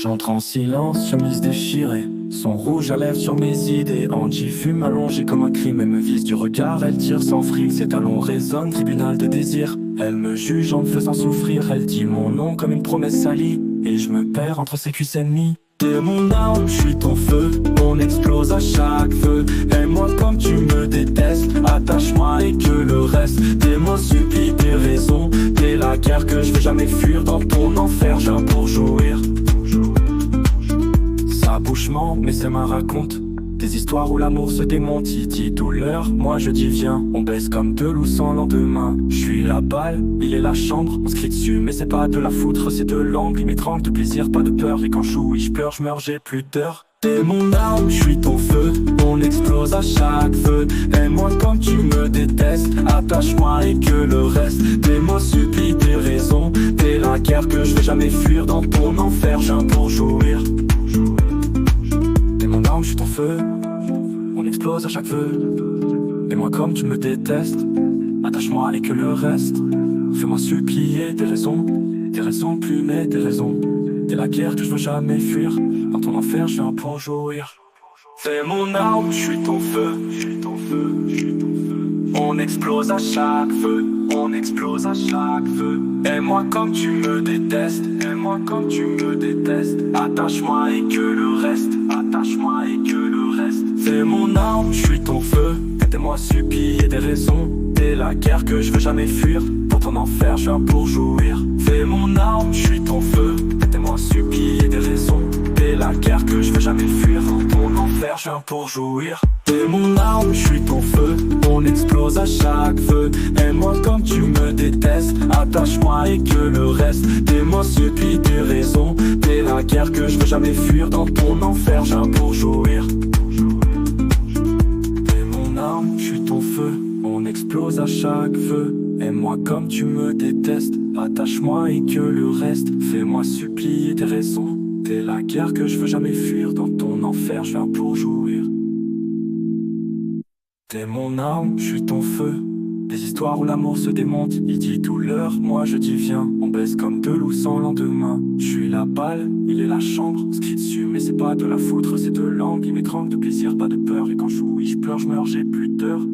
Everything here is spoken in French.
J'entre en silence, chemise déchirée, son rouge à lèvres sur mes idées. Angie fume allongée comme un crime, elle me vise du regard, elle tire sans fric. Ses talons résonnent, tribunal de désir. Elle me juge en me faisant souffrir, elle dit mon nom comme une promesse salie. Et je me perds entre ses cuisses ennemies. T'es mon arme, je suis ton feu, on explose à chaque feu. Aime-moi comme tu me détestes, attache-moi et que le reste. Tes mots supplient tes raisons, t'es la guerre que je veux jamais fuir. Dans ton enfer, j'ai un pour jouir. Ça bouche ment, mais c'est ma raconte. Des histoires où l'amour se démonte, il dit douleur, moi je dis viens. On baisse comme deux loups sans lendemain. Je suis la balle, il est la chambre. On se crie dessus, mais c'est pas de la foutre, c'est de l'angle. Il m'étrangle de plaisir, pas de peur. Et quand je joue, oui, je pleure, je meurs, j'ai plus d'heures. T'es mon arme, je suis ton feu, on explose à chaque feu. Aime-moi comme tu me détestes, attache-moi et que le reste. Tes mots supplient tes raisons, t'es la guerre que je vais jamais fuir. Dans ton enfer, j'ai un pour jouir. T'es mon arme, je suis ton feu, on explose à chaque feu. Aime-moi comme tu me détestes, attache-moi et que le reste. Fais-moi supplier tes raisons plus mais tes raisons. T'es la guerre que je veux jamais fuir. Dans ton enfer, je viens pour jouir. T'es mon arme, je suis ton feu, on explose à chaque feu, on explose à chaque feu. Aime-moi comme tu me détestes, aime-moi comme tu me détestes. Attache-moi et que le reste, attache-moi et que le reste. C'est mon arme, je suis ton feu, aide-moi supplier des raisons. T'es la guerre que je veux jamais fuir. Dans ton enfer, je viens pour jouir. Fais mon arme, je suis ton feu, aide-moi supplier des raisons. T'es la guerre que je veux jamais fuir. Dans ton enfer, je viens pour jouir. T'es mon arme, je suis ton feu, on explose à chaque feu. Aime-moi comme tu me détestes, attache-moi et que le reste. Tes mots supplient tes raisons, t'es la guerre que je veux jamais fuir. Dans ton enfer, je viens pour jouir. T'es mon arme, je suis ton feu, on explose à chaque feu. Aime-moi comme tu me détestes, attache-moi et que le reste. Fais-moi supplier tes raisons, t'es la guerre que je veux jamais fuir. Dans ton enfer, je viens pour jouir. T'es mon arme, je suis ton feu. Des histoires où l'amour se démonte, il dit douleur, moi je dis viens. On baisse comme deux loups sans lendemain. Je suis la balle, il est la chambre. On se crie dessus, mais c'est pas de la foutre, c'est de l'angle. Il m'étrangle de plaisir, pas de peur. Et quand je joue, oui, je pleure, je meurs, j'ai plus d'heures.